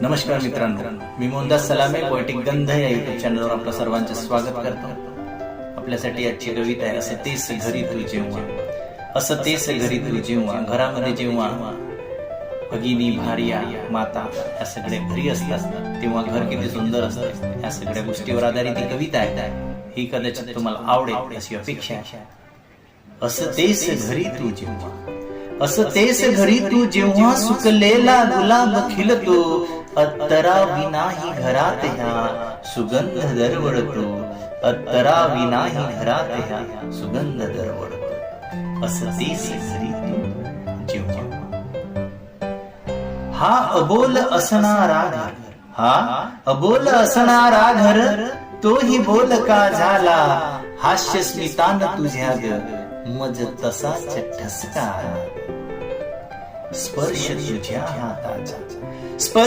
नमस्कार मित्रांनो, मी Mohandas Salameh poetic गंध या युट्यूब चॅनलवर आपलं सर्वांचं स्वागत करतो. आपल्यासाठी आजची कविता आहे. असं तेच घरी तू जेव्हा, असं तेच घरी तू जेव्हा, घरामध्ये जेव्हा भगिनी, भार्या, माता या सगळ्या घरी असतात तेव्हा घर किती सुंदर असतं. या सगळ्या गोष्टीवर आधारित ही कविता आहे. ही कदाचित तुम्हाला आवडेल अशी अपेक्षा आहे. असं तेच घरी तू जेव्हा, असं तेच घरी तू जेव्हा, सुकलेला गुलाब खिलतो, अत्तरा विनाही घरात ह्या सुगंध दरवळतो, अत्तरा विनाही घरात ह्या सुगंध दरवळतो. असं तेच घरी तू जेव्हा. हा अबोल असणारा घर, हा अबोल असणारा घर, तोही बोल का झाला, हास्य स्मितान तुझ्या ग मज तसाच ठसका, स्पर्श तुझ्या हाताचा, स्पर्श